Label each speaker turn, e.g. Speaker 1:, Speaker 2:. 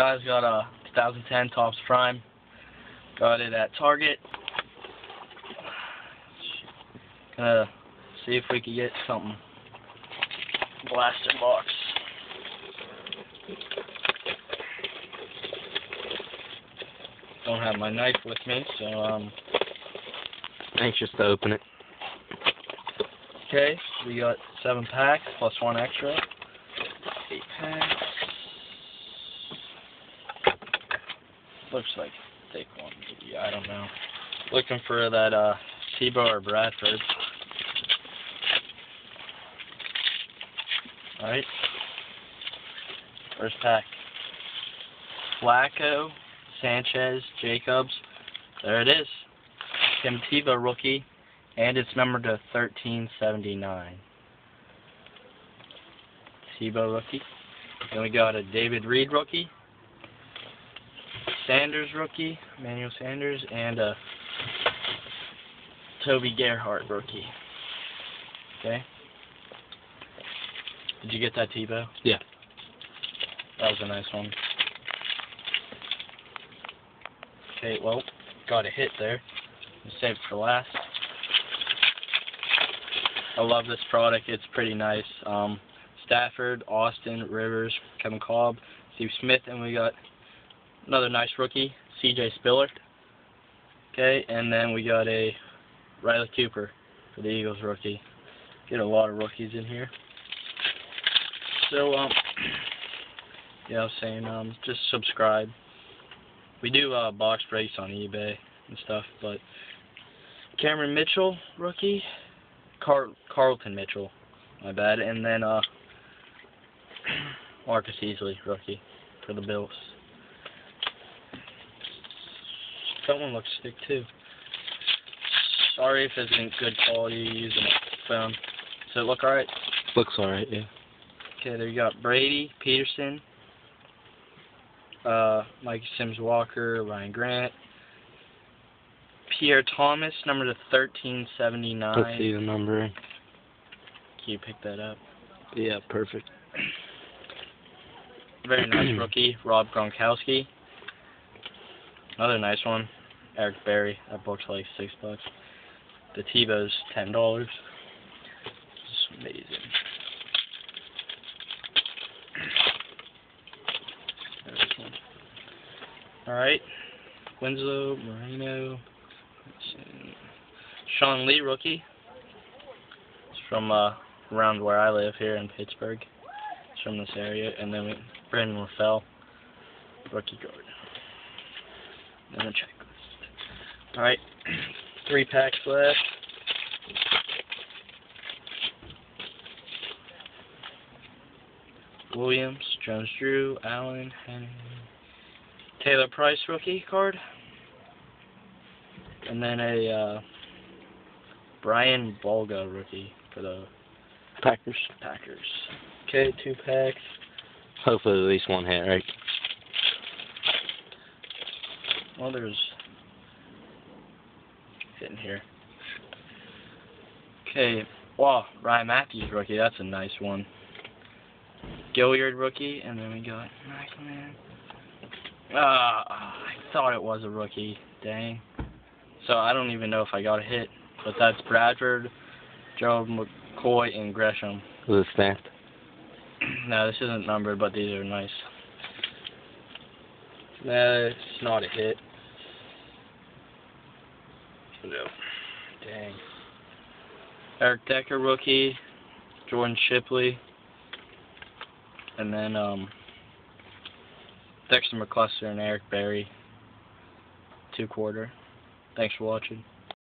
Speaker 1: Guys, got a 2010 Topps Prime. Got it at Target. Gonna see if we can get something. Blaster box. Don't have my knife with me, so
Speaker 2: anxious to open it.
Speaker 1: Okay, we got 7 packs plus 1 extra. 8 packs. Looks like a thick one. Yeah, I don't know. Looking for that Tebow or Bradford. Alright. First pack. Flacco, Sanchez, Jacobs. There it is. Tim Tebow rookie. And it's numbered to 1379. Tebow rookie. Then we got a David Reed rookie. Sanders rookie, Emmanuel Sanders, and a Toby Gerhart rookie. Okay. Did you get that, Tebow?
Speaker 2: Yeah.
Speaker 1: That was a nice one. Okay, well, got a hit there. I'll save it for last. I love this product. It's pretty nice. Stafford, Austin, Rivers, Kevin Cobb, Steve Smith, and we got another nice rookie, C.J. Spiller. Okay, and then we got a Riley Cooper for the Eagles rookie. Get a lot of rookies in here. So, yeah, I was saying, just subscribe. We do box breaks on eBay and stuff, but Cameron Mitchell rookie, Carlton Mitchell, my bad, and then Marcus Easley rookie for the Bills. That one looks sick too. Sorry if it's in good quality using a phone. Does it look alright?
Speaker 2: Looks alright, yeah.
Speaker 1: Okay, there you got Brady, Peterson, Mike Sims Walker, Ryan Grant, Pierre Thomas, number to 1379.
Speaker 2: Let's see the number.
Speaker 1: Can you pick that up?
Speaker 2: Yeah, perfect.
Speaker 1: Very nice rookie, Rob Gronkowski. Another nice one, Eric Berry. That book's like $6. The Tebow's $10. It's amazing. Alright. Winslow, Moreno. Sean Lee, rookie. It's from around where I live here in Pittsburgh. It's from this area. And then Brandon LaFell, rookie guard. And a checklist. Alright. 3 packs left. Williams, Jones-Drew, Allen, Henry, Taylor Price rookie card. And then a Brian Bolga rookie for the
Speaker 2: Packers.
Speaker 1: Okay, 2 packs.
Speaker 2: Hopefully at least one hit, right?
Speaker 1: Well, there's hitting here. Okay, wow, Ryan Matthews rookie. That's a nice one. Gilliard rookie, and then we got Macklin. I thought it was a rookie. Dang. So I don't even know if I got a hit, but that's Bradford, Joe McCoy, and Gresham.
Speaker 2: Was it stamped?
Speaker 1: No, this isn't numbered, but these are nice. No, it's not a hit. No. Dang. Eric Decker rookie, Jordan Shipley, and then Dexter McCluster and Eric Berry, 2-quarter. Thanks for watching.